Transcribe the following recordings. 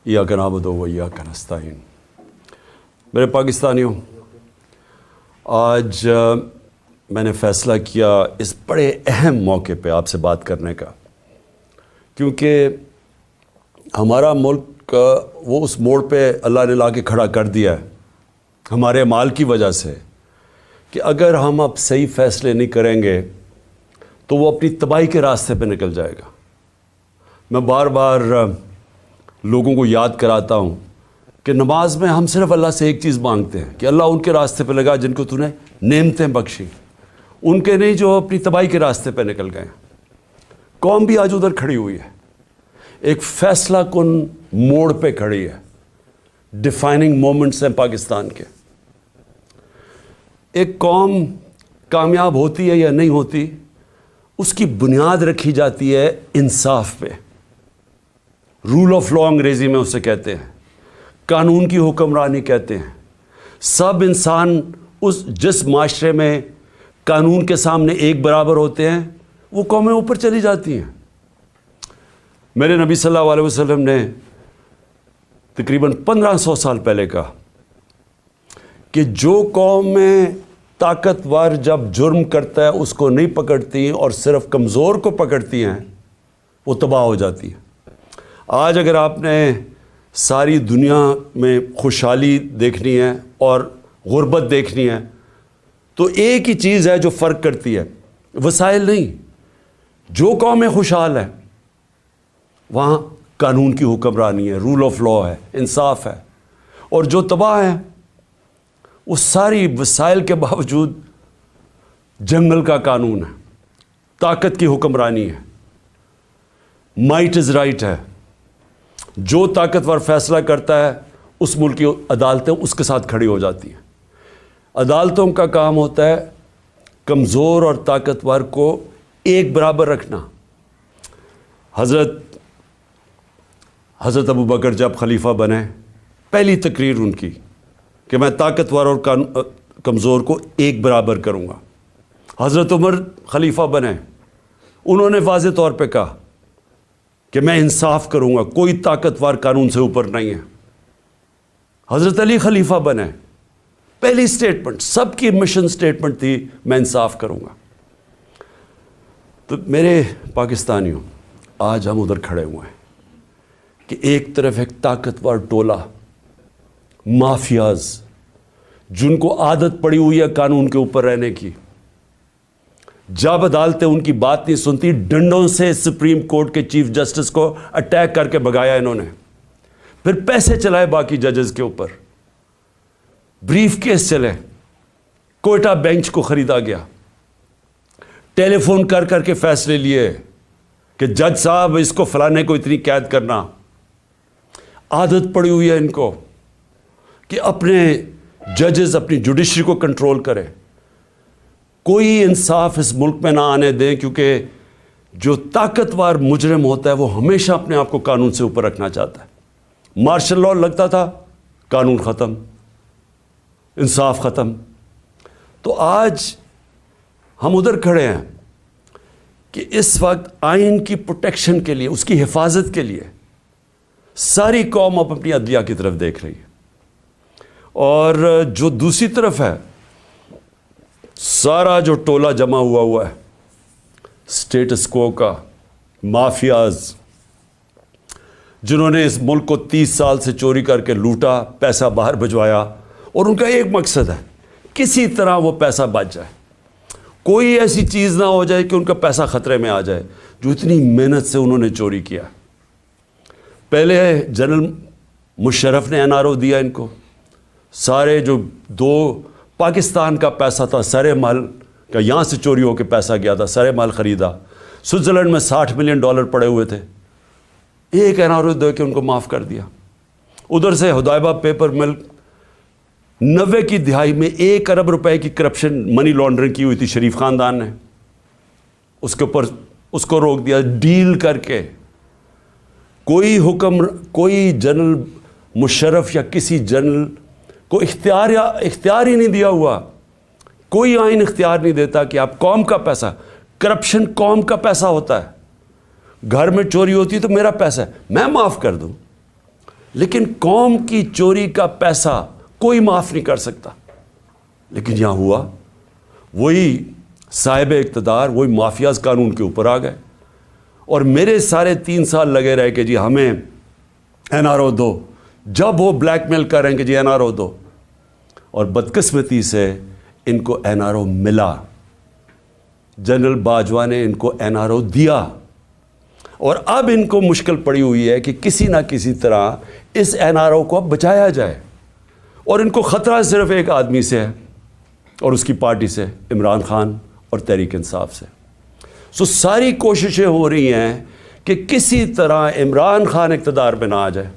ایاک نعبد و ایاک نستعین۔ میرے پاکستانیوں، آج میں نے فیصلہ کیا اس بڑے اہم موقع پہ آپ سے بات کرنے کا، کیونکہ ہمارا ملک وہ اس موڑ پہ اللہ نے لا کے کھڑا کر دیا ہے ہمارے اعمال کی وجہ سے کہ اگر ہم اب صحیح فیصلے نہیں کریں گے تو وہ اپنی تباہی کے راستے پہ نکل جائے گا۔ میں بار بار لوگوں کو یاد کراتا ہوں کہ نماز میں ہم صرف اللہ سے ایک چیز مانگتے ہیں کہ اللہ ان کے راستے پہ لگا جن کو تو نے نعمتیں بخشی، ان کے نہیں جو اپنی تباہی کے راستے پہ نکل گئے۔ قوم بھی آج ادھر کھڑی ہوئی ہے، ایک فیصلہ کن موڑ پہ کھڑی ہے، ڈیفائننگ مومنٹس ہیں پاکستان کے۔ ایک قوم کامیاب ہوتی ہے یا نہیں ہوتی، اس کی بنیاد رکھی جاتی ہے انصاف پہ۔ رول آف لا انگریزی میں اسے کہتے ہیں، قانون کی حکمرانی کہتے ہیں۔ سب انسان جس معاشرے میں قانون کے سامنے ایک برابر ہوتے ہیں وہ قومیں اوپر چلی جاتی ہیں۔ میرے نبی صلی اللہ علیہ وسلم نے تقریباً 1500 سال پہلے کہا کہ جو قوم میں طاقتور جب جرم کرتا ہے اس کو نہیں پکڑتی اور صرف کمزور کو پکڑتی ہیں وہ تباہ ہو جاتی ہیں۔ آج اگر آپ نے ساری دنیا میں خوشحالی دیکھنی ہے اور غربت دیکھنی ہے تو ایک ہی چیز ہے جو فرق کرتی ہے، وسائل نہیں۔ جو قومیں خوشحال ہیں وہاں قانون کی حکمرانی ہے، رول آف لا ہے، انصاف ہے، اور جو تباہ ہیں وہ ساری وسائل کے باوجود جنگل کا قانون ہے، طاقت کی حکمرانی ہے، مائٹ از رائٹ ہے۔ جو طاقتور فیصلہ کرتا ہے اس ملک کی عدالتیں اس کے ساتھ کھڑی ہو جاتی ہیں۔ عدالتوں کا کام ہوتا ہے کمزور اور طاقتور کو ایک برابر رکھنا۔ حضرت ابو بکر جب خلیفہ بنے، پہلی تقریر ان کی کہ میں طاقتور اور کمزور کو ایک برابر کروں گا۔ حضرت عمر خلیفہ بنے، انہوں نے واضح طور پہ کہا کہ میں انصاف کروں گا، کوئی طاقتور قانون سے اوپر نہیں ہے۔ حضرت علی خلیفہ بنے، پہلی سٹیٹمنٹ، سب کی مشن سٹیٹمنٹ تھی میں انصاف کروں گا۔ تو میرے پاکستانیوں، آج ہم ادھر کھڑے ہوئے ہیں کہ ایک طرف ایک طاقتور ٹولہ، مافیاز، جن کو عادت پڑی ہوئی ہے قانون کے اوپر رہنے کی، جب عدالتیں ان کی بات نہیں سنتی ڈنڈوں سے سپریم کورٹ کے چیف جسٹس کو اٹیک کر کے بھگایا انہوں نے، پھر پیسے چلائے باقی ججز کے اوپر، بریف کیس چلے، کوئٹہ بینچ کو خریدا گیا، ٹیلی فون کر کر کے فیصلے لیے کہ جج صاحب اس کو فلانے کو اتنی قید کرنا۔ عادت پڑی ہوئی ہے ان کو کہ اپنے ججز اپنی جوڈیشری کو کنٹرول کرے۔ کوئی انصاف اس ملک میں نہ آنے دیں، کیونکہ جو طاقتور مجرم ہوتا ہے وہ ہمیشہ اپنے آپ کو قانون سے اوپر رکھنا چاہتا ہے۔ مارشل لاء لگتا تھا، قانون ختم، انصاف ختم۔ تو آج ہم ادھر کھڑے ہیں کہ اس وقت آئین کی پروٹیکشن کے لیے، اس کی حفاظت کے لیے ساری قوم اب اپنی عدلیہ کی طرف دیکھ رہی ہے، اور جو دوسری طرف ہے سارا جو ٹولہ جمع ہوا ہے سٹیٹس کو کا، مافیاز، جنہوں نے اس ملک کو 30 سال سے چوری کر کے لوٹا، پیسہ باہر بھجوایا، اور ان کا ایک مقصد ہے کسی طرح وہ پیسہ بچ جائے، کوئی ایسی چیز نہ ہو جائے کہ ان کا پیسہ خطرے میں آ جائے جو اتنی محنت سے انہوں نے چوری کیا۔ پہلے جنرل مشرف نے NRO دیا ان کو، سارے جو 2 پاکستان کا پیسہ تھا، سارے مال کا یہاں سے چوری ہو کے پیسہ گیا تھا، سارے مال خریدا، سوئٹزرلینڈ میں $60 ملین پڑے ہوئے تھے، ایک NRO دے کے ان کو معاف کر دیا۔ ادھر سے حدائبہ پیپر مل 90 کی دہائی میں 1 ارب روپے کی کرپشن، منی لانڈرنگ کی ہوئی تھی شریف خاندان نے، اس کے اوپر اس کو روک دیا ڈیل کر کے۔ کوئی جنرل مشرف یا کسی جنرل کو اختیار ہی نہیں دیا ہوا، کوئی آئین اختیار نہیں دیتا کہ آپ قوم کا پیسہ، کرپشن قوم کا پیسہ ہوتا ہے، گھر میں چوری ہوتی ہے تو میرا پیسہ ہے، میں معاف کر دوں، لیکن قوم کی چوری کا پیسہ کوئی معاف نہیں کر سکتا. لیکن یہاں ہوا وہی صاحب اقتدار وہی مافیاز قانون کے اوپر آ گئے, اور میرے سارے 3 سال لگے رہے کہ جی ہمیں NRO دو. جب وہ بلیک میل کر رہے ہیں کہ جی NRO دو, اور بدقسمتی سے ان کو NRO ملا. جنرل باجوہ نے ان کو NRO دیا, اور اب ان کو مشکل پڑی ہوئی ہے کہ کسی نہ کسی طرح اس NRO کو اب بچایا جائے. اور ان کو خطرہ صرف ایک آدمی سے ہے اور اس کی پارٹی سے, عمران خان اور تحریک انصاف سے. ساری کوششیں ہو رہی ہیں کہ کسی طرح عمران خان اقتدار پہ نہ آ جائے,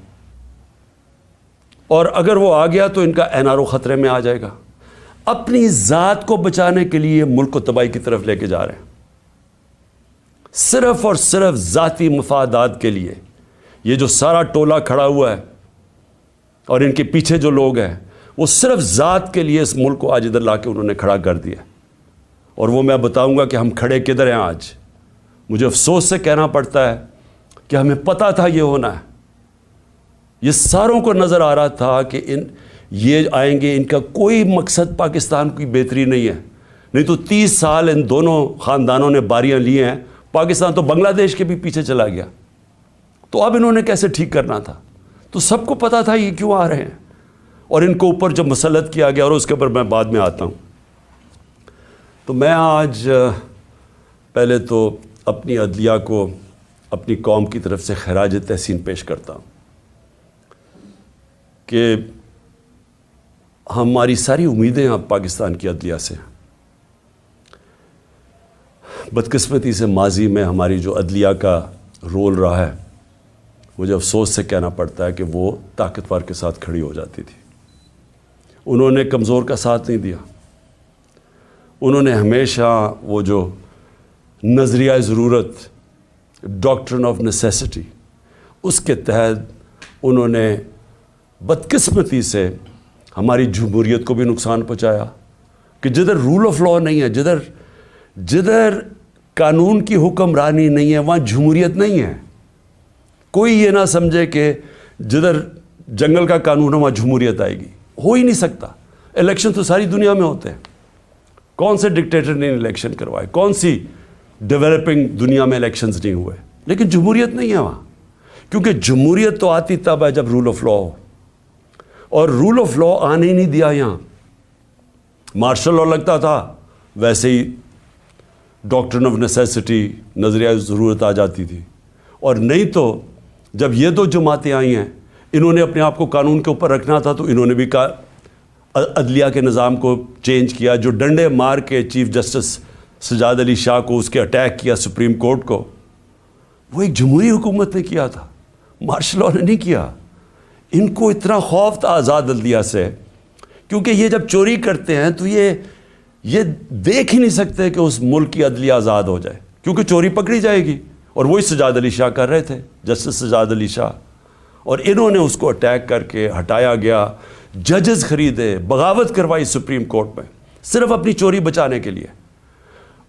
اور اگر وہ آ گیا تو ان کا NRO خطرے میں آ جائے گا. اپنی ذات کو بچانے کے لیے ملک کو تباہی کی طرف لے کے جا رہے ہیں, صرف اور صرف ذاتی مفادات کے لیے. یہ جو سارا ٹولہ کھڑا ہوا ہے اور ان کے پیچھے جو لوگ ہیں وہ صرف ذات کے لیے اس ملک کو آج ادھر لا کے انہوں نے کھڑا کر دیا. اور وہ میں بتاؤں گا کہ ہم کھڑے کدھر ہیں آج. مجھے افسوس سے کہنا پڑتا ہے کہ ہمیں پتہ تھا یہ ہونا ہے. یہ ساروں کو نظر آ رہا تھا کہ یہ آئیں گے, ان کا کوئی مقصد پاکستان کی بہتری نہیں ہے. نہیں تو 30 سال ان دونوں خاندانوں نے باریاں لی ہیں, پاکستان تو بنگلہ دیش کے بھی پیچھے چلا گیا. تو اب انہوں نے کیسے ٹھیک کرنا تھا؟ تو سب کو پتا تھا یہ کیوں آ رہے ہیں, اور ان کو اوپر جب مسلط کیا گیا, اور اس کے اوپر میں بعد میں آتا ہوں. تو میں آج پہلے تو اپنی عدلیہ کو اپنی قوم کی طرف سے خراج تحسین پیش کرتا ہوں کہ ہماری ساری امیدیں اب پاکستان کی عدلیہ سے ہیں. بدقسمتی سے ماضی میں ہماری جو عدلیہ کا رول رہا ہے, مجھے افسوس سے کہنا پڑتا ہے کہ وہ طاقتور کے ساتھ کھڑی ہو جاتی تھی. انہوں نے کمزور کا ساتھ نہیں دیا. انہوں نے ہمیشہ وہ جو نظریہ ضرورت, ڈاکٹرن آف نیسیسٹی, اس کے تحت انہوں نے بدقسمتی سے ہماری جمہوریت کو بھی نقصان پہنچایا. کہ جدھر رول آف لاء نہیں ہے, جدھر قانون کی حکمرانی نہیں ہے, وہاں جمہوریت نہیں ہے. کوئی یہ نہ سمجھے کہ جدھر جنگل کا قانون ہے وہاں جمہوریت آئے گی. ہو ہی نہیں سکتا. الیکشن تو ساری دنیا میں ہوتے ہیں. کون سے ڈکٹیٹر نے الیکشن کروائے, کون سی ڈیولپنگ دنیا میں الیکشنز نہیں ہوئے, لیکن جمہوریت نہیں ہے وہاں. کیونکہ جمہوریت تو آتی تب ہے جب رول آف لاء ہو, اور رول آف لاء آنے ہی نہیں دیا یہاں. مارشل لاء لگتا تھا, ویسے ہی ڈاکٹرن آف نیسیسٹی, نظریہ ضرورت آ جاتی تھی. اور نہیں تو جب یہ دو جماعتیں آئی ہیں, انہوں نے اپنے آپ کو قانون کے اوپر رکھنا تھا, تو انہوں نے بھی عدلیہ کے نظام کو چینج کیا. جو ڈنڈے مار کے چیف جسٹس سجاد علی شاہ کو اس کے اٹیک کیا سپریم کورٹ کو, وہ ایک جمہوری حکومت نے کیا تھا, مارشل لاء نے نہیں کیا. ان کو اتنا خوف تھا آزاد عدلیہ سے, کیونکہ یہ جب چوری کرتے ہیں تو یہ دیکھ ہی نہیں سکتے کہ اس ملک کی عدلیہ آزاد ہو جائے, کیونکہ چوری پکڑی جائے گی. اور وہی سجاد علی شاہ کر رہے تھے, جسٹس سجاد علی شاہ, اور انہوں نے اس کو اٹیک کر کے ہٹایا گیا. ججز خریدے, بغاوت کروائی سپریم کورٹ میں, صرف اپنی چوری بچانے کے لیے.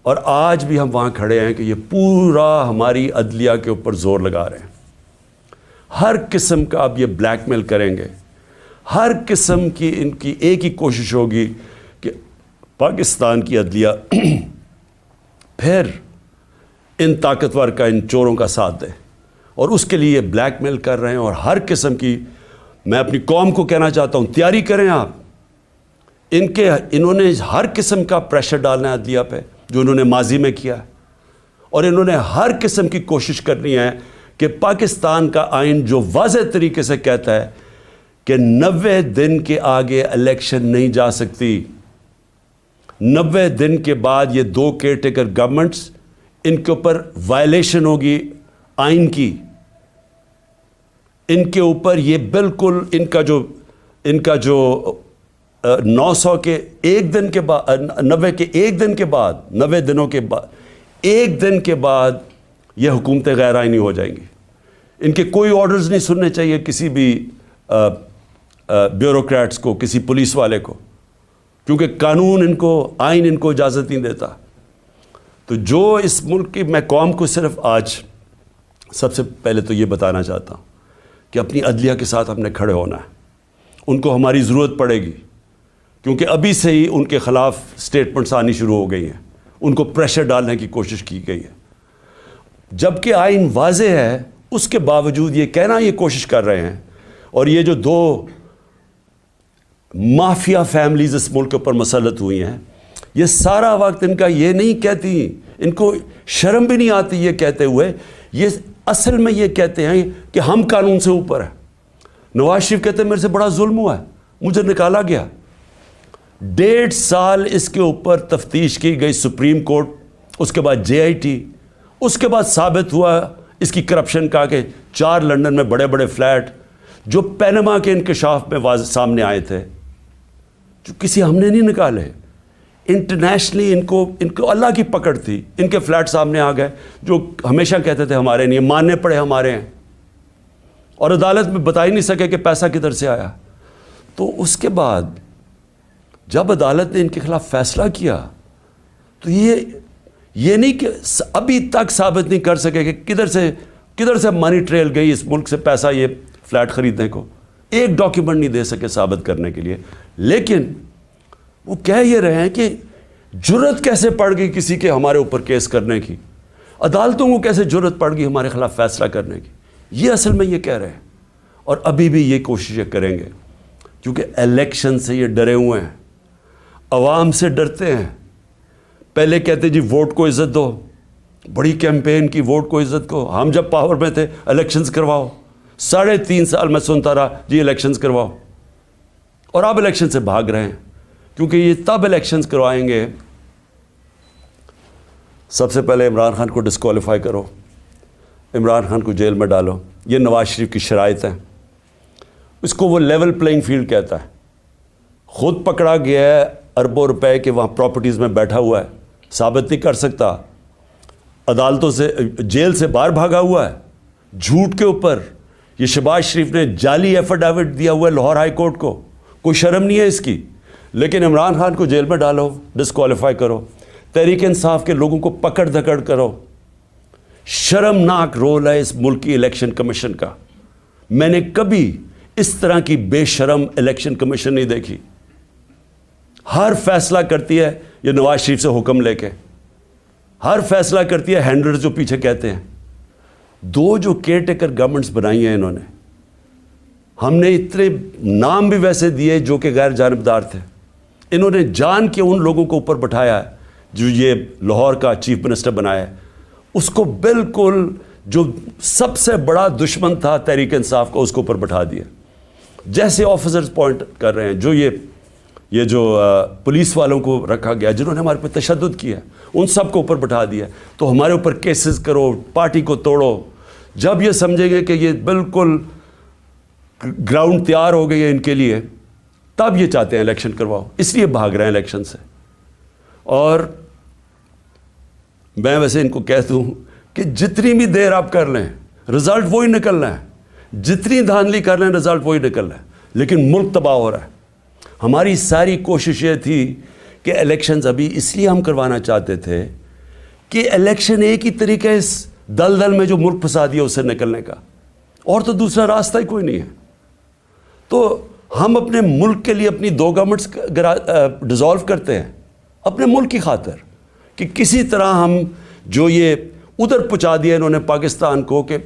اور آج بھی ہم وہاں کھڑے ہیں کہ یہ پورا ہماری عدلیہ کے اوپر زور لگا رہے ہیں. ہر قسم کا اب یہ بلیک میل کریں گے, ہر قسم کی ان کی ایک ہی کوشش ہوگی کہ پاکستان کی عدلیہ پھر ان طاقتور کا, ان چوروں کا ساتھ دے. اور اس کے لیے یہ بلیک میل کر رہے ہیں. اور ہر قسم کی, میں اپنی قوم کو کہنا چاہتا ہوں, تیاری کریں آپ. انہوں نے ہر قسم کا پریشر ڈالنا ہے عدلیہ پہ, جو انہوں نے ماضی میں کیا ہے. اور انہوں نے ہر قسم کی کوشش کرنی ہے کہ پاکستان کا آئین جو واضح طریقے سے کہتا ہے کہ 90 دن کے آگے الیکشن نہیں جا سکتی. 90 دن کے بعد یہ 2 کیئر ٹیکر گورنمنٹس, ان کے اوپر وائلیشن ہوگی آئین کی. ان کے اوپر یہ بالکل ان کا جو 900 کے ایک دن کے بعد, 90 کے ایک دن کے بعد, 90 دنوں کے بعد, ایک دن کے بعد یہ حکومتیں غیر آئینی ہو جائیں گی. ان کے کوئی آرڈرز نہیں سننے چاہیے کسی بھی بیوروکریٹس کو, کسی پولیس والے کو, کیونکہ قانون ان کو, آئین ان کو اجازت نہیں دیتا. تو جو اس ملک کی, میں قوم کو صرف آج سب سے پہلے تو یہ بتانا چاہتا ہوں کہ اپنی عدلیہ کے ساتھ ہم نے کھڑے ہونا ہے. ان کو ہماری ضرورت پڑے گی کیونکہ ابھی سے ہی ان کے خلاف سٹیٹمنٹس آنی شروع ہو گئی ہیں. ان کو پریشر ڈالنے کی کوشش کی گئی ہے. جبکہ آئین واضح ہے اس کے باوجود یہ کہنا یہ کوشش کر رہے ہیں. اور یہ جو دو مافیا فیملیز اس ملک کے اوپر مسلط ہوئی ہیں, یہ سارا وقت ان کا یہ نہیں کہتی, ان کو شرم بھی نہیں آتی یہ کہتے ہوئے, یہ اصل میں یہ کہتے ہیں کہ ہم قانون سے اوپر ہیں. نواز شریف کہتے ہیں میرے سے بڑا ظلم ہوا ہے, مجھے نکالا گیا. 1.5 سال اس کے اوپر تفتیش کی گئی سپریم کورٹ, اس کے بعد JIT, اس کے بعد ثابت ہوا اس کی کرپشن کا کہ 4 لندن میں بڑے بڑے فلیٹ جو پینما کے انکشاف میں واضح سامنے آئے تھے, جو کسی ہم نے نہیں نکالے. انٹرنیشنلی ان کو اللہ کی پکڑ تھی, ان کے فلیٹ سامنے آ گئے جو ہمیشہ کہتے تھے ہمارے نہیں, ماننے پڑے ہمارے ہیں, اور عدالت میں بتا ہی نہیں سکے کہ پیسہ کدھر سے آیا. تو اس کے بعد جب عدالت نے ان کے خلاف فیصلہ کیا تو یہ نہیں کہ ابھی تک ثابت نہیں کر سکے کہ کدھر سے منی ٹریل گئی اس ملک سے پیسہ یہ فلیٹ خریدنے کو, ایک ڈاکیومنٹ نہیں دے سکے ثابت کرنے کے لیے. لیکن وہ کہہ یہ رہے ہیں کہ جرت کیسے پڑ گئی کسی کے ہمارے اوپر کیس کرنے کی, عدالتوں کو کیسے جرت پڑ گئی ہمارے خلاف فیصلہ کرنے کی. یہ اصل میں یہ کہہ رہے ہیں, اور ابھی بھی یہ کوششیں کریں گے کیونکہ الیکشن سے یہ ڈرے ہوئے ہیں, عوام سے ڈرتے ہیں. پہلے کہتے جی ووٹ کو عزت دو, بڑی کیمپین کی ووٹ کو عزت کو. ہم جب پاور میں تھے الیکشنز کرواؤ, 3.5 سال میں سنتا رہا جی الیکشنز کرواؤ, اور آپ الیکشن سے بھاگ رہے ہیں کیونکہ یہ تب الیکشنز کروائیں گے. سب سے پہلے عمران خان کو ڈسکوالیفائی کرو, عمران خان کو جیل میں ڈالو. یہ نواز شریف کی شرائط ہیں. اس کو وہ لیول پلینگ فیلڈ کہتا ہے. خود پکڑا گیا ہے اربوں روپے کے وہاں پراپرٹیز میں بیٹھا ہوا ہے, ثابت نہیں کر سکتا. عدالتوں سے جیل سے باہر بھاگا ہوا ہے جھوٹ کے اوپر. یہ شہباز شریف نے جعلی ایفیڈیوٹ دیا ہوا ہے لاہور ہائی کورٹ کو, کوئی شرم نہیں ہے اس کی. لیکن عمران خان کو جیل میں ڈالو, ڈسکوالیفائی کرو. تحریک انصاف کے لوگوں کو پکڑ دھکڑ کرو. شرمناک رول ہے اس ملک کی الیکشن کمیشن کا. میں نے کبھی اس طرح کی بے شرم الیکشن کمیشن نہیں دیکھی. ہر فیصلہ کرتی ہے یہ نواز شریف سے حکم لے کے, ہر فیصلہ کرتی ہے ہینڈلرز جو پیچھے کہتے ہیں. 2 جو کیئر ٹیکر گورنمنٹس بنائی ہیں انہوں نے, ہم نے اتنے نام بھی ویسے دیے جو کہ غیر جانبدار تھے. انہوں نے جان کے ان لوگوں کو اوپر بٹھایا ہے جو یہ لاہور کا چیف منسٹر بنایا ہے, اس کو بالکل جو سب سے بڑا دشمن تھا تحریک انصاف کا اس کو اوپر بٹھا دیا. جیسے آفیسرز پوائنٹ کر رہے ہیں جو یہ جو پولیس والوں کو رکھا گیا جنہوں نے ہمارے پہ تشدد کیا, ان سب کو اوپر بٹھا دیا. تو ہمارے اوپر کیسز کرو, پارٹی کو توڑو. جب یہ سمجھیں گے کہ یہ بالکل گراؤنڈ تیار ہو گئی ہے ان کے لیے, تب یہ چاہتے ہیں الیکشن کرواؤ, اس لیے بھاگ رہے ہیں الیکشن سے. اور میں ویسے ان کو کہتا ہوں کہ جتنی بھی دیر آپ کر لیں رزلٹ وہی نکلنا ہے, جتنی دھاندلی کر لیں رزلٹ وہی نکلنا ہے. لیکن ملک تباہ ہو رہا ہے. ہماری ساری کوشش یہ تھی کہ الیکشنز ابھی اس لیے ہم کروانا چاہتے تھے کہ الیکشن ایک ہی طریقہ اس دلدل میں جو ملک پھنسا دیا اس سے نکلنے کا, اور تو دوسرا راستہ ہی کوئی نہیں ہے. تو ہم اپنے ملک کے لیے اپنی 2 گورنمنٹس ڈیزالو کرتے ہیں اپنے ملک کی خاطر کہ کسی طرح ہم جو یہ ادھر پہنچا دیا انہوں نے پاکستان کو کہ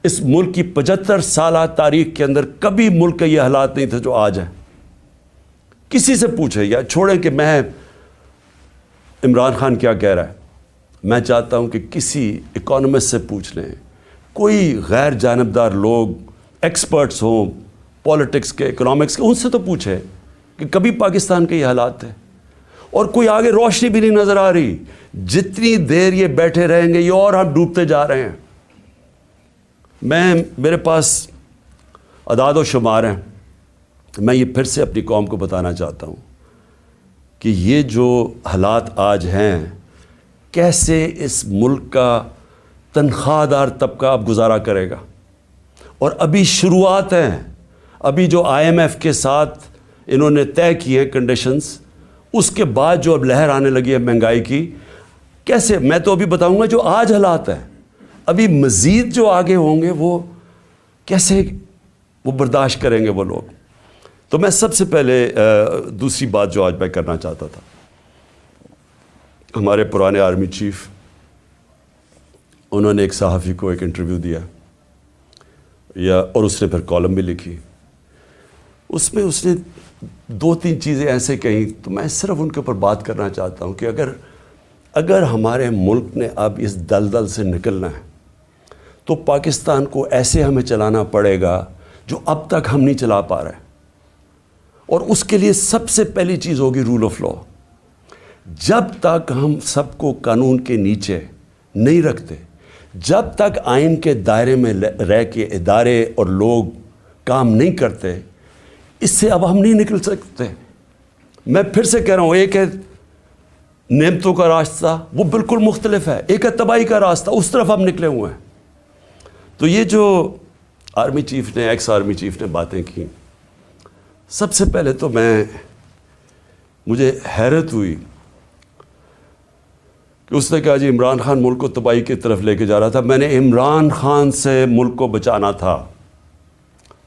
اس ملک کی 75 سالہ تاریخ کے اندر کبھی ملک کے یہ حالات نہیں تھے جو آج ہیں. کسی سے پوچھیں یا چھوڑیں کہ میں عمران خان کیا کہہ رہا ہے, میں چاہتا ہوں کہ کسی اکانومسٹ سے پوچھ لیں, کوئی غیر جانبدار لوگ ایکسپرٹس ہوں پالیٹکس کے, اکنامکس کے, ان سے تو پوچھیں کہ کبھی پاکستان کے یہ حالات تھے. اور کوئی آگے روشنی بھی نہیں نظر آ رہی. جتنی دیر یہ بیٹھے رہیں گے یہ اور ہم ڈوبتے جا رہے ہیں. میرے پاس اعداد و شمار ہیں, میں یہ پھر سے اپنی قوم کو بتانا چاہتا ہوں کہ یہ جو حالات آج ہیں, کیسے اس ملک کا تنخواہ دار طبقہ اب گزارا کرے گا. اور ابھی شروعات ہیں, ابھی جو IMF کے ساتھ انہوں نے طے کی ہیں کنڈیشنز, اس کے بعد جو اب لہر آنے لگی ہے مہنگائی کی, کیسے, میں تو ابھی بتاؤں گا جو آج حالات ہیں, ابھی مزید جو آگے ہوں گے وہ کیسے وہ برداشت کریں گے وہ لوگ. تو میں سب سے پہلے دوسری بات جو آج میں کرنا چاہتا تھا، ہمارے پرانے آرمی چیف، انہوں نے ایک صحافی کو ایک انٹرویو دیا اور اس نے پھر کالم بھی لکھی. اس میں اس نے 2-3 چیزیں ایسے کہیں، تو میں صرف ان کے اوپر بات کرنا چاہتا ہوں کہ اگر ہمارے ملک نے اب اس دلدل سے نکلنا ہے تو پاکستان کو ایسے ہمیں چلانا پڑے گا جو اب تک ہم نہیں چلا پا رہے. اور اس کے لیے سب سے پہلی چیز ہوگی رول آف لا. جب تک ہم سب کو قانون کے نیچے نہیں رکھتے، جب تک آئین کے دائرے میں رہ کے ادارے اور لوگ کام نہیں کرتے، اس سے اب ہم نہیں نکل سکتے. میں پھر سے کہہ رہا ہوں، ایک ہے نعمتوں کا راستہ، وہ بالکل مختلف ہے. ایک ہے تباہی کا راستہ، اس طرف ہم نکلے ہوئے ہیں. تو یہ جو آرمی چیف نے، ایکس آرمی چیف نے باتیں کی، سب سے پہلے تو مجھے حیرت ہوئی کہ اس نے کہا جی عمران خان ملک کو تباہی کی طرف لے کے جا رہا تھا. میں نے عمران خان سے ملک کو بچانا تھا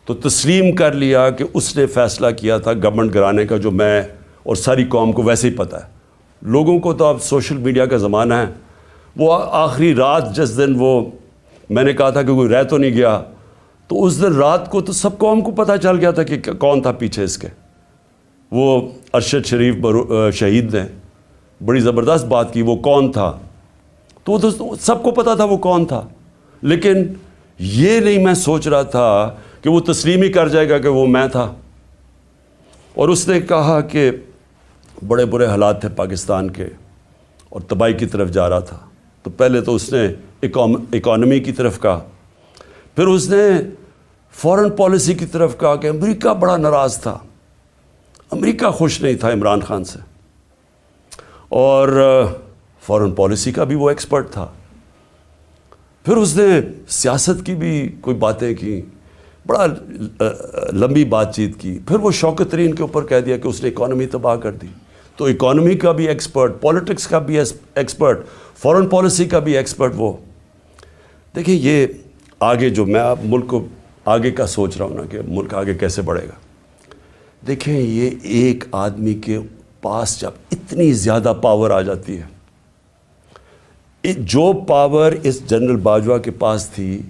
تو تسلیم کر لیا کہ اس نے فیصلہ کیا تھا گورنمنٹ گرانے کا، جو میں اور ساری قوم کو ویسے ہی پتہ ہے. لوگوں کو تو اب سوشل میڈیا کا زمانہ ہے. وہ آخری رات جس دن وہ میں نے کہا تھا کہ کوئی رہ تو نہیں گیا، تو اس دن رات کو تو سب قوم کو پتہ چل گیا تھا کہ کون تھا پیچھے اس کے. وہ ارشد شریف شہید نے بڑی زبردست بات کی، وہ کون تھا، تو وہ تو سب کو پتہ تھا وہ کون تھا. لیکن یہ نہیں میں سوچ رہا تھا کہ وہ تسلیم ہی کر جائے گا کہ وہ میں تھا. اور اس نے کہا کہ بڑے برے حالات تھے پاکستان کے اور تباہی کی طرف جا رہا تھا. تو پہلے تو اس نے اکانومی کی طرف کہا، پھر اس نے فارن پالیسی کی طرف کہا کہ امریکہ بڑا ناراض تھا، امریکہ خوش نہیں تھا عمران خان سے، اور فارن پالیسی کا بھی وہ ایکسپرٹ تھا. پھر اس نے سیاست کی بھی کوئی باتیں کی، بڑا لمبی بات چیت کی. پھر وہ شوکت ترین کے اوپر کہہ دیا کہ اس نے اکانومی تباہ کر دی. تو اکانومی کا بھی ایکسپرٹ، پولیٹکس کا بھی ایکسپرٹ، فارن پالیسی کا بھی ایکسپرٹ وہ. دیکھیں یہ آگے جو میں اب ملک کو آگے کا سوچ رہا ہوں نا کہ ملک آگے کیسے بڑھے گا. دیکھیں یہ ایک آدمی کے پاس جب اتنی زیادہ پاور آ جاتی ہے، جو پاور اس جنرل باجوہ کے پاس تھی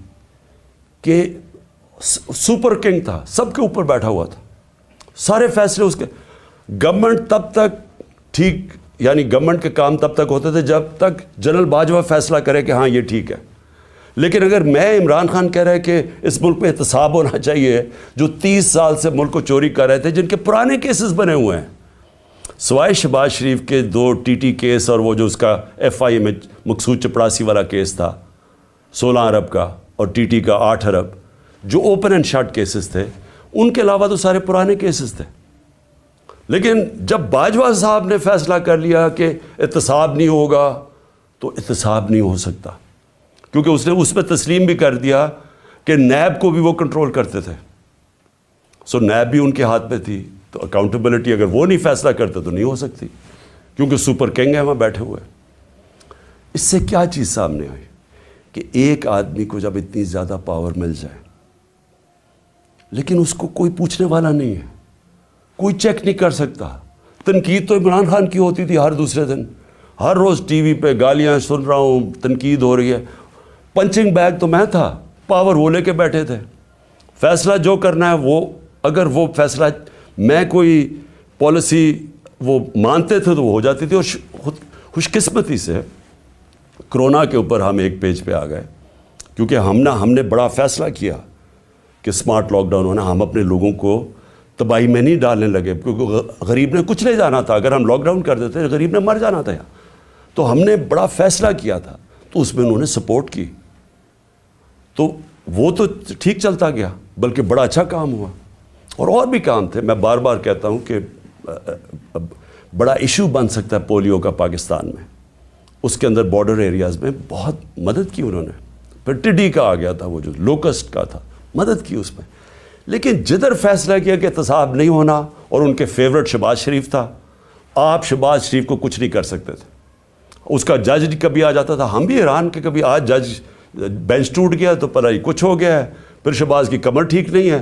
کہ سپر کنگ تھا، سب کے اوپر بیٹھا ہوا تھا، سارے فیصلے اس کے. گورنمنٹ تب تک ٹھیک، یعنی گورنمنٹ کے کام تب تک ہوتے تھے جب تک جنرل باجوہ فیصلہ کرے کہ ہاں یہ ٹھیک ہے. لیکن اگر میں عمران خان کہہ رہے کہ اس ملک میں احتساب ہونا چاہیے، جو 30 سال سے ملک کو چوری کر رہے تھے، جن کے پرانے کیسز بنے ہوئے ہیں، سوائے شہباز شریف کے 2 TT کیس اور وہ جو اس کا FI میں مقصود چپڑاسی والا کیس تھا 16 ارب کا، اور TT کا 8 ارب، جو اوپن اینڈ شٹ کیسز تھے، ان کے علاوہ تو سارے پرانے کیسز تھے. لیکن جب باجوہ صاحب نے فیصلہ کر لیا کہ احتساب نہیں ہوگا، تو احتساب نہیں ہو سکتا، کیونکہ اس نے اس میں تسلیم بھی کر دیا کہ نیب کو بھی وہ کنٹرول کرتے تھے. سو نیب بھی ان کے ہاتھ میں تھی، تو اکاؤنٹیبلٹی اگر وہ نہیں فیصلہ کرتے تو نہیں ہو سکتی، کیونکہ سپر کنگ ہے وہاں بیٹھے ہوئے. اس سے کیا چیز سامنے آئی کہ ایک آدمی کو جب اتنی زیادہ پاور مل جائے، لیکن اس کو کوئی پوچھنے والا نہیں ہے، کوئی چیک نہیں کر سکتا. تنقید تو عمران خان کی ہوتی تھی ہر دوسرے دن، ہر روز ٹی وی پہ گالیاں سن رہا ہوں، تنقید ہو رہی ہے. پنچنگ بیگ تو میں تھا، پاور وہ لے کے بیٹھے تھے. فیصلہ جو کرنا ہے وہ، اگر وہ فیصلہ میں کوئی پالیسی وہ مانتے تھے تو وہ ہو جاتی تھی. اور خوش قسمتی سے کرونا کے اوپر ہم ایک پیج پہ آ گئے، کیونکہ ہم نے بڑا فیصلہ کیا کہ سمارٹ لاک ڈاؤن ہونا. ہم اپنے لوگوں کو تباہی میں نہیں ڈالنے لگے، کیونکہ غریب نے کچھ لے جانا تھا. اگر ہم لاک ڈاؤن کر دیتے غریب نے مر جانا تھا. تو ہم نے بڑا فیصلہ کیا تھا، تو اس میں انہوں نے سپورٹ کی، تو وہ تو ٹھیک چلتا گیا، بلکہ بڑا اچھا کام ہوا. اور بھی کام تھے. میں بار بار کہتا ہوں کہ بڑا ایشو بن سکتا ہے پولیو کا پاکستان میں. اس کے اندر بارڈر ایریاز میں بہت مدد کی انہوں نے. پھر ٹڈی کا آ گیا تھا، وہ جو لوکسٹ کا تھا، مدد کی اس میں. لیکن جدھر فیصلہ کیا کہ احتساب نہیں ہونا، اور ان کے فیورٹ شہباز شریف تھا، آپ شہباز شریف کو کچھ نہیں کر سکتے تھے. اس کا جج کبھی آ جاتا تھا، ہم بھی حیران کہ کبھی آج جج بینچ ٹوٹ گیا تو پتہ ہی کچھ ہو گیا ہے، پھر شہباز کی کمر ٹھیک نہیں ہے،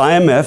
IMF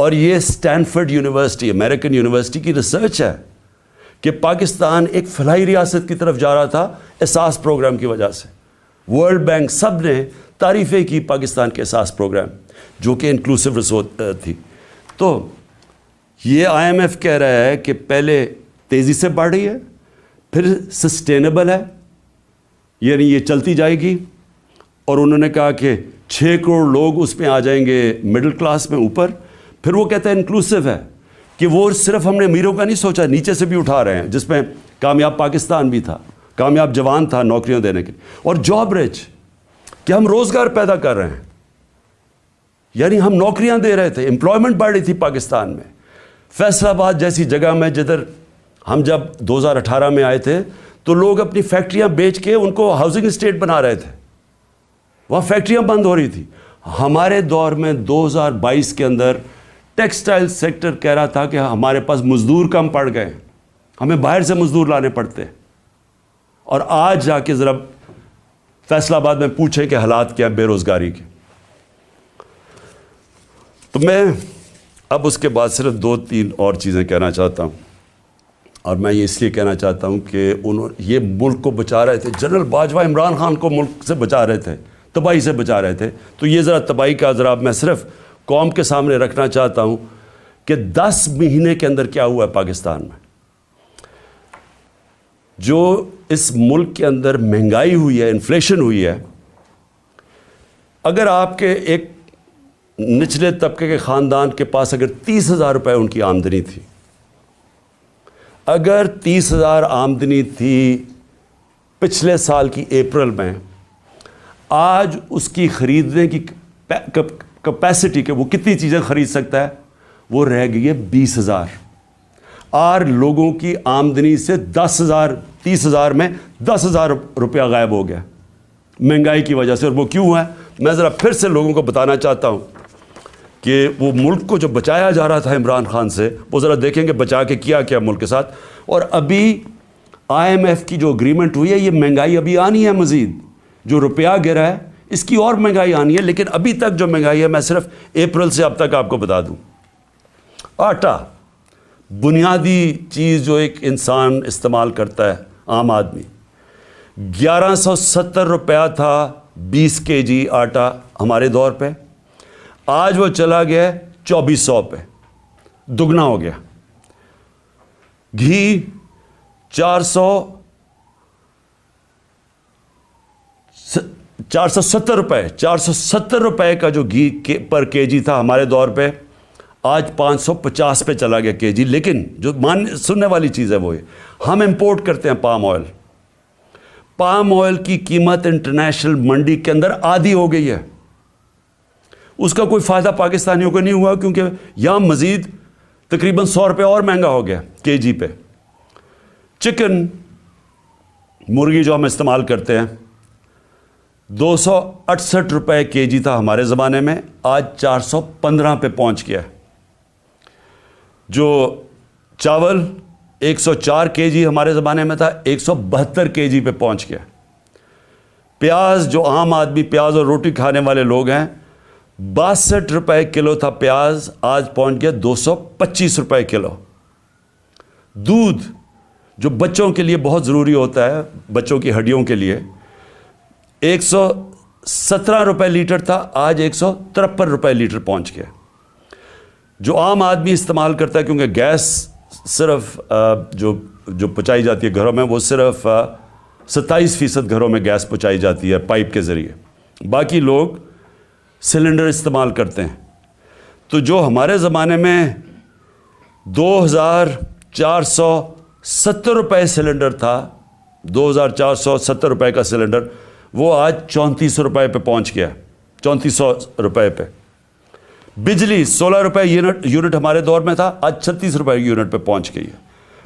اور یہ اسٹینفرڈ یونیورسٹی, امریکن یونیورسٹی کی ریسرچ ہے کہ پاکستان ایک فلاحی ریاست کی طرف جا رہا تھا احساس پروگرام کی وجہ سے. ورلڈ بینک سب نے تعریفیں کی پاکستان کے احساس پروگرام, جو کہ انکلوسیو تھی. تو یہ آئی ایم ایف کہہ رہا ہے کہ پہلے تیزی سے بڑھ رہی ہے, پھر سسٹینیبل ہے, یعنی یہ چلتی جائے گی. اور انہوں نے کہا کہ 6 کروڑ لوگ اس میں آ جائیں گے مڈل کلاس میں اوپر. پھر وہ کہتا ہے انکلوسیو ہے, کہ وہ صرف ہم نے امیروں کا نہیں سوچا, نیچے سے بھی اٹھا رہے ہیں, جس میں کامیاب پاکستان بھی تھا, کامیاب جوان تھا نوکریاں دینے کے, اور جاب رچ, کہ ہم روزگار پیدا کر رہے ہیں, یعنی ہم نوکریاں دے رہے تھے, امپلائمنٹ بڑھ رہی تھی پاکستان میں. فیصل آباد جیسی جگہ میں, جدھر ہم جب 2018 میں آئے تھے تو لوگ اپنی فیکٹریاں بیچ کے ان کو ہاؤسنگ اسٹیٹ بنا رہے تھے, وہاں فیکٹریاں بند ہو رہی تھی. ہمارے دور میں 2022 کے اندر ٹیکسٹائل سیکٹر کہہ رہا تھا کہ ہمارے پاس مزدور کم پڑ گئے, ہمیں باہر سے مزدور لانے پڑتے. اور آج جا کے ذرا فیصل آباد میں پوچھیں کہ حالات کیا بے روزگاری کے. تو میں اب اس کے بعد صرف 2-3 اور چیزیں کہنا چاہتا ہوں, اور میں یہ اس لیے کہنا چاہتا ہوں کہ یہ ملک کو بچا رہے تھے. جنرل باجوہ عمران خان کو ملک سے بچا رہے تھے, تباہی سے بچا رہے تھے. تو یہ ذرا تباہی کا ذرا میں صرف قوم کے سامنے رکھنا چاہتا ہوں کہ 10 مہینے کے اندر کیا ہوا ہے پاکستان میں. جو اس ملک کے اندر مہنگائی ہوئی ہے, انفلیشن ہوئی ہے. اگر آپ کے ایک نچلے طبقے کے خاندان کے پاس اگر 30,000 روپے ان کی آمدنی تھی, اگر 30,000 آمدنی تھی پچھلے سال کی اپریل میں, آج اس کی خریدنے کی کیپیسٹی کہ وہ کتنی چیزیں خرید سکتا ہے, وہ رہ گئی ہے 20,000. اور لوگوں کی آمدنی سے 10,000, 30,000 میں 10,000 روپیہ غائب ہو گیا مہنگائی کی وجہ سے. اور وہ کیوں ہے, میں ذرا پھر سے لوگوں کو بتانا چاہتا ہوں کہ وہ ملک کو جو بچایا جا رہا تھا عمران خان سے, وہ ذرا دیکھیں کہ بچا کے کیا کیا ملک کے ساتھ. اور ابھی آئی ایم ایف کی جو اگریمنٹ ہوئی ہے, یہ مہنگائی ابھی آنی ہے مزید, جو روپیہ گرا ہے اس کی اور مہنگائی آنی ہے. لیکن ابھی تک جو مہنگائی ہے, میں صرف اپریل سے اب تک آپ کو بتا دوں. آٹا, بنیادی چیز جو ایک انسان استعمال کرتا ہے, عام آدمی, 1170 روپیہ تھا 20 kg آٹا ہمارے دور پہ. آج وہ چلا گیا 2400 پہ, دگنا ہو گیا. گھی 470 روپے, 470 روپے کا جو گھی پر kg تھا ہمارے دور پہ, آج 550 پہ چلا گیا kg. لیکن جو سننے والی چیز ہے وہ ہے, ہم امپورٹ کرتے ہیں پام آئل. پام آئل کی قیمت انٹرنیشنل منڈی کے اندر آدھی ہو گئی ہے. اس کا کوئی فائدہ پاکستانیوں کو نہیں ہوا, کیونکہ یہاں مزید تقریباً 100 روپے اور مہنگا ہو گیا kg پہ. چکن, مرغی جو ہم استعمال کرتے ہیں, 268 روپے kg تھا ہمارے زمانے میں, آج 415 پہ پہنچ گیا. جو چاول 104 kg ہمارے زمانے میں تھا, 172 kg پہ پہنچ گیا. پیاز, جو عام آدمی پیاز اور روٹی کھانے والے لوگ ہیں, 62 روپے کلو تھا پیاز, آج پہنچ گیا 225 روپے کلو. دودھ, جو بچوں کے لیے بہت ضروری ہوتا ہے, بچوں کی ہڈیوں کے لیے, 117 روپے لیٹر تھا, آج 153 روپے لیٹر پہنچ گیا. جو عام آدمی استعمال کرتا ہے, کیونکہ گیس صرف جو پہنچائی جاتی ہے گھروں میں, وہ صرف 27% گھروں میں گیس پہنچائی جاتی ہے پائپ کے ذریعے, باقی لوگ سلنڈر استعمال کرتے ہیں. تو جو ہمارے زمانے میں 2470 روپے سلنڈر تھا, 2470 روپے کا سلنڈر, وہ آج 3400 روپے پہ پہنچ گیا, 3400 روپے پہ. بجلی 16 روپے یونٹ ہمارے دور میں تھا, آج 36 روپے یونٹ پہ پہنچ گئی ہے.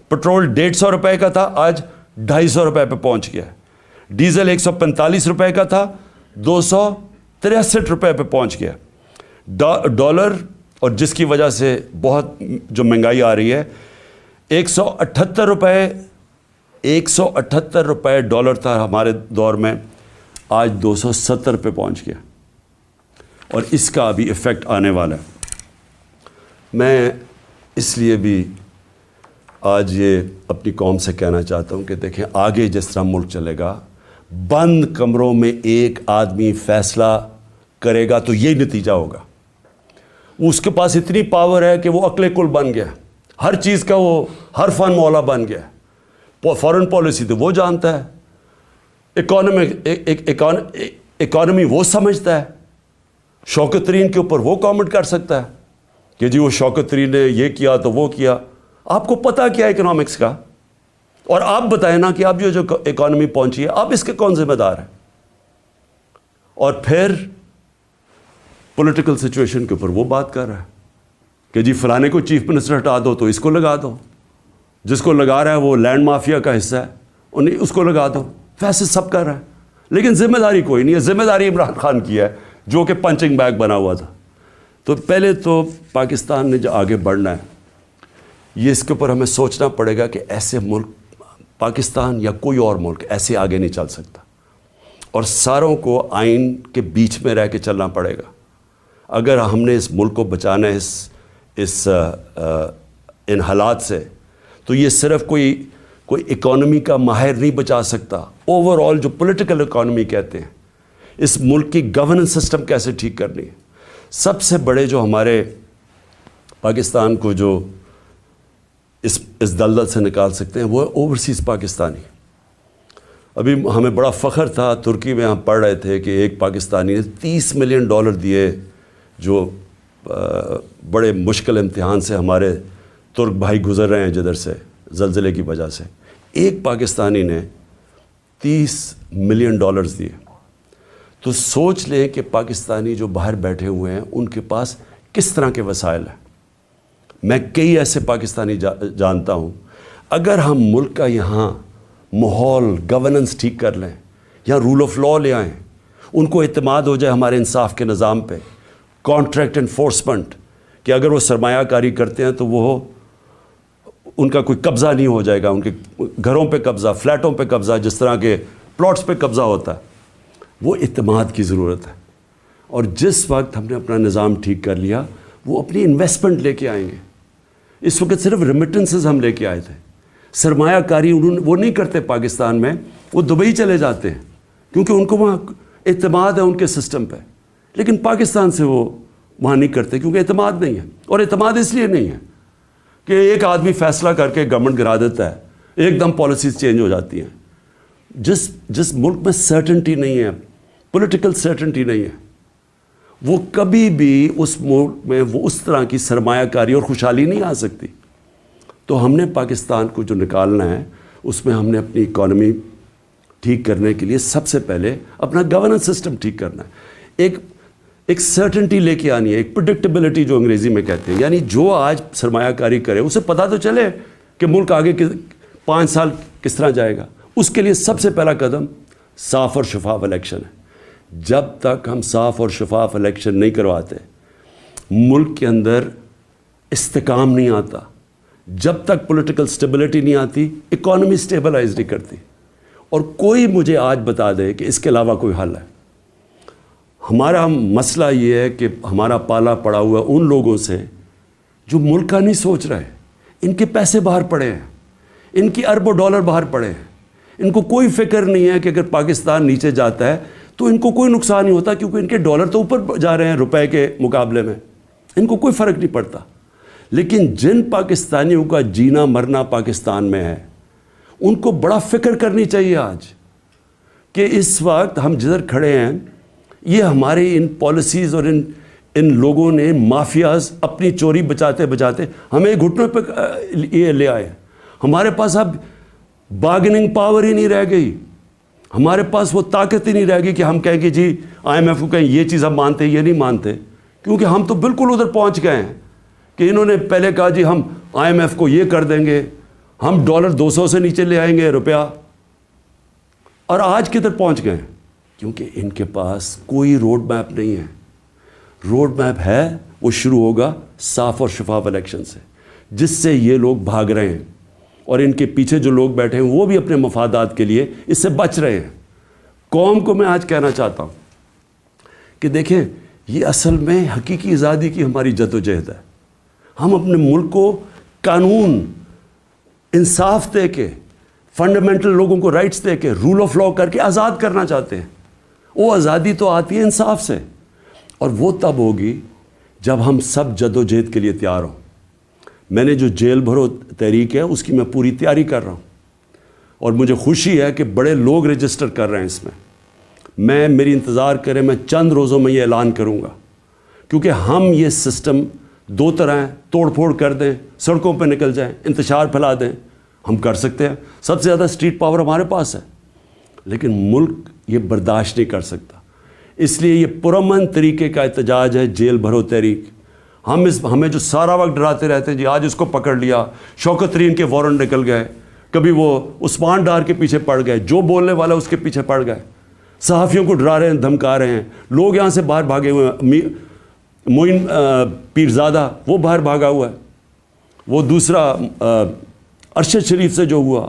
پٹرول 150 روپے کا تھا, آج 250 روپے پہ پہنچ گیا. ڈیزل 145 روپے کا تھا, 263 روپے پہ پہنچ گیا. ڈالر, اور جس کی وجہ سے بہت جو مہنگائی آ رہی ہے, 178 روپے ڈالر تھا ہمارے دور میں, آج 270 پہ پہنچ گیا. اور اس کا ابھی ایفیکٹ آنے والا ہے. میں اس لیے بھی آج یہ اپنی قوم سے کہنا چاہتا ہوں کہ دیکھیں آگے جس طرح ملک چلے گا، بند کمروں میں ایک آدمی فیصلہ کرے گا تو یہ نتیجہ ہوگا. اس کے پاس اتنی پاور ہے کہ وہ عقل کل بن گیا، ہر چیز کا وہ ہر فن مولا بن گیا. فارن پالیسی تو وہ جانتا ہے، اکانومی وہ سمجھتا ہے، شوکت ترین کے اوپر وہ کامنٹ کر سکتا ہے کہ جی وہ شوکت ترین نے یہ کیا تو وہ کیا. آپ کو پتہ کیا اکنامکس کا؟ اور آپ بتائیں نا کہ اب جو اکانومی پہنچی ہے آپ اس کے کون ذمہ دار ہیں؟ اور پھر پولیٹیکل سچویشن کے اوپر وہ بات کر رہا ہے کہ جی فلانے کو چیف منسٹر ہٹا دو تو اس کو لگا دو، جس کو لگا رہا ہے وہ لینڈ مافیا کا حصہ ہے اس کو لگا دو. فیصلے سب کر رہا ہے لیکن ذمہ داری کوئی نہیں ہے. ذمہ داری عمران خان کی ہے جو کہ پنچنگ بیگ بنا ہوا تھا. تو پہلے تو پاکستان نے جو آگے بڑھنا ہے یہ اس کے اوپر ہمیں سوچنا پڑے گا کہ ایسے ملک پاکستان یا کوئی اور ملک ایسے آگے نہیں چل سکتا، اور ساروں کو آئین کے بیچ میں رہ کے چلنا پڑے گا. اگر ہم نے اس ملک کو بچانا ہے ان حالات سے، تو یہ صرف کوئی اکانومی کا ماہر نہیں بچا سکتا. اوور آل جو پولیٹیکل اکانومی کہتے ہیں، اس ملک کی گورننس سسٹم کیسے ٹھیک کرنی ہے. سب سے بڑے جو ہمارے پاکستان کو جو اس دلدل سے نکال سکتے ہیں وہ ہے اوورسیز پاکستانی. ابھی ہمیں بڑا فخر تھا، ترکی میں ہم پڑھ رہے تھے کہ ایک پاکستانی نے $30 ملین دیے، جو بڑے مشکل امتحان سے ہمارے ترک بھائی گزر رہے ہیں جدھر سے زلزلے کی وجہ سے. ایک پاکستانی نے $30 ملین دیے. تو سوچ لیں کہ پاکستانی جو باہر بیٹھے ہوئے ہیں ان کے پاس کس طرح کے وسائل ہیں. میں کئی ایسے پاکستانی جانتا ہوں، اگر ہم ملک کا یہاں ماحول گورننس ٹھیک کر لیں یا رول آف لا لے آئیں، ان کو اعتماد ہو جائے ہمارے انصاف کے نظام پہ، کانٹریکٹ انفورسمنٹ کہ اگر وہ سرمایہ کاری کرتے ہیں تو وہ ان کا کوئی قبضہ نہیں ہو جائے گا، ان کے گھروں پہ قبضہ، فلیٹوں پہ قبضہ، جس طرح کے پلاٹس پہ قبضہ ہوتا ہے. وہ اعتماد کی ضرورت ہے. اور جس وقت ہم نے اپنا نظام ٹھیک کر لیا وہ اپنی انویسٹمنٹ لے کے آئیں گے. اس وقت صرف ریمیٹنسز ہم لے کے آئے تھے، سرمایہ کاری وہ نہیں کرتے پاکستان میں، وہ دبئی چلے جاتے ہیں کیونکہ ان کو وہاں اعتماد ہے ان کے سسٹم پہ. لیکن پاکستان سے وہ وہاں نہیں کرتے کیونکہ اعتماد نہیں ہے. اور اعتماد اس لیے نہیں ہے کہ ایک آدمی فیصلہ کر کے گورنمنٹ گرا دیتا ہے، ایک دم پالیسیز چینج ہو جاتی ہیں. جس ملک میں سرٹنٹی نہیں ہے، پولیٹیکل سرٹنٹی نہیں ہے، وہ کبھی بھی اس ملک میں وہ اس طرح کی سرمایہ کاری اور خوشحالی نہیں آ سکتی. تو ہم نے پاکستان کو جو نکالنا ہے اس میں ہم نے اپنی اکانومی ٹھیک کرنے کے لیے سب سے پہلے اپنا گورننس سسٹم ٹھیک کرنا ہے. ایک سرٹنٹی لے کے آنی ہے، ایک پریڈکٹیبلٹی جو انگریزی میں کہتے ہیں. یعنی جو آج سرمایہ کاری کرے اسے پتہ تو چلے کہ ملک آگے 5 سال کس طرح جائے گا. اس کے لیے سب سے پہلا قدم صاف اور شفاف الیکشن ہے. جب تک ہم صاف اور شفاف الیکشن نہیں کرواتے ملک کے اندر استحکام نہیں آتا. جب تک پولیٹیکل سٹیبلٹی نہیں آتی اکانومی سٹیبلائز نہیں کرتی. اور کوئی مجھے آج بتا دے کہ اس کے علاوہ کوئی حل ہے. ہمارا مسئلہ یہ ہے کہ ہمارا پالا پڑا ہوا ان لوگوں سے جو ملک کا نہیں سوچ رہے. ان کے پیسے باہر پڑے ہیں، ان کی اربوں ڈالر باہر پڑے ہیں. ان کو کوئی فکر نہیں ہے کہ اگر پاکستان نیچے جاتا ہے تو ان کو کوئی نقصان نہیں ہوتا کیونکہ ان کے ڈالر تو اوپر جا رہے ہیں روپے کے مقابلے میں، ان کو کوئی فرق نہیں پڑتا. لیکن جن پاکستانیوں کا جینا مرنا پاکستان میں ہے ان کو بڑا فکر کرنی چاہیے آج کہ اس وقت ہم جدھر کھڑے ہیں یہ ہمارے ان پالیسیز اور ان لوگوں نے مافیاز اپنی چوری بچاتے بچاتے ہمیں گھٹنوں پہ یہ لے آئے. ہمارے پاس اب بارگننگ پاور ہی نہیں رہ گئی، ہمارے پاس وہ طاقت ہی نہیں رہ گئی کہ ہم کہیں کہ جی آئی ایم ایف کو کہیں یہ چیز ہم مانتے یہ نہیں مانتے. کیونکہ ہم تو بالکل ادھر پہنچ گئے ہیں کہ انہوں نے پہلے کہا جی ہم آئی ایم ایف کو یہ کر دیں گے، ہم ڈالر 200 سے نیچے لے آئیں گے روپیہ. اور آج کدھر پہنچ گئے ہیں؟ کیونکہ ان کے پاس کوئی روڈ میپ نہیں ہے. روڈ میپ ہے وہ شروع ہوگا صاف اور شفاف الیکشن سے، جس سے یہ لوگ بھاگ رہے ہیں اور ان کے پیچھے جو لوگ بیٹھے ہیں وہ بھی اپنے مفادات کے لیے اس سے بچ رہے ہیں. قوم کو میں آج کہنا چاہتا ہوں کہ دیکھیں یہ اصل میں حقیقی آزادی کی ہماری جدوجہد ہے. ہم اپنے ملک کو قانون انصاف دے کے فنڈامنٹل لوگوں کو رائٹس دے کے رول آف لا کر کے آزاد کرنا چاہتے ہیں. وہ آزادی تو آتی ہے انصاف سے, اور وہ تب ہوگی جب ہم سب جد و جہد کے لیے تیار ہوں. میں نے جو جیل بھرو تحریک ہے اس کی میں پوری تیاری کر رہا ہوں, اور مجھے خوشی ہے کہ بڑے لوگ رجسٹر کر رہے ہیں اس میں میری انتظار کریں, میں چند روزوں میں یہ اعلان کروں گا, کیونکہ ہم یہ سسٹم دو طرح ہیں, توڑ پھوڑ کر دیں, سڑکوں پہ نکل جائیں, انتشار پھیلا دیں, ہم کر سکتے ہیں. سب سے زیادہ اسٹریٹ پاور ہمارے پاس ہے, لیکن ملک یہ برداشت نہیں کر سکتا. اس لیے یہ پرامن طریقے کا احتجاج ہے جیل بھرو تحریک. ہمیں جو سارا وقت ڈراتے رہتے ہیں, جی آج اس کو پکڑ لیا, شوکت ترین کے وارنٹ نکل گئے, کبھی وہ عثمان ڈار کے پیچھے پڑ گئے, جو بولنے والا اس کے پیچھے پڑ گئے, صحافیوں کو ڈرا رہے ہیں, دھمکا رہے ہیں, لوگ یہاں سے باہر بھاگے ہوئے ہیں. معین پیرزادہ وہ باہر بھاگا ہوا ہے, وہ دوسرا ارشد شریف سے جو ہوا,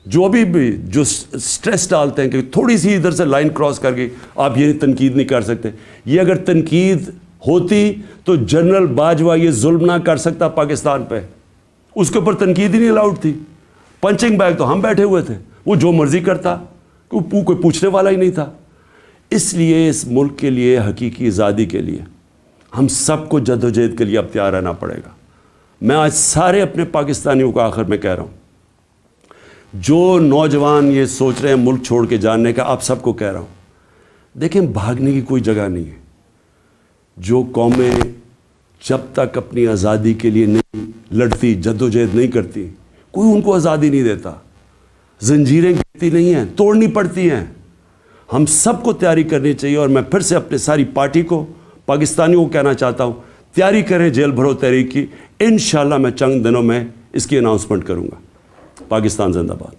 جو ابھی بھی جو سٹریس ڈالتے ہیں کہ تھوڑی سی ادھر سے لائن کراس کر گئی, آپ یہ تنقید نہیں کر سکتے. یہ اگر تنقید ہوتی تو جنرل باجوہ یہ ظلم نہ کر سکتا پاکستان پہ, اس کے اوپر تنقید ہی نہیں الاؤڈ تھی. پنچنگ بیگ تو ہم بیٹھے ہوئے تھے, وہ جو مرضی کرتا, کوئی پوچھنے والا ہی نہیں تھا. اس لیے اس ملک کے لیے, حقیقی آزادی کے لیے ہم سب کو جد و جہد کے لیے اب تیار رہنا پڑے گا. میں آج سارے اپنے پاکستانیوں کو آخر میں کہہ رہا ہوں, جو نوجوان یہ سوچ رہے ہیں ملک چھوڑ کے جانے کا, آپ سب کو کہہ رہا ہوں, دیکھیں بھاگنے کی کوئی جگہ نہیں ہے. جو قومیں جب تک اپنی آزادی کے لیے نہیں لڑتی, جد و جہد نہیں کرتی, کوئی ان کو آزادی نہیں دیتا. زنجیریں گرتی نہیں ہیں, توڑنی پڑتی ہیں. ہم سب کو تیاری کرنی چاہیے, اور میں پھر سے اپنے ساری پارٹی کو, پاکستانیوں کو کہنا چاہتا ہوں, تیاری کریں جیل بھرو تحریک کی. انشاءاللہ میں چند دنوں میں اس کی اناؤنسمنٹ کروں گا. پاکستان زندہ باد.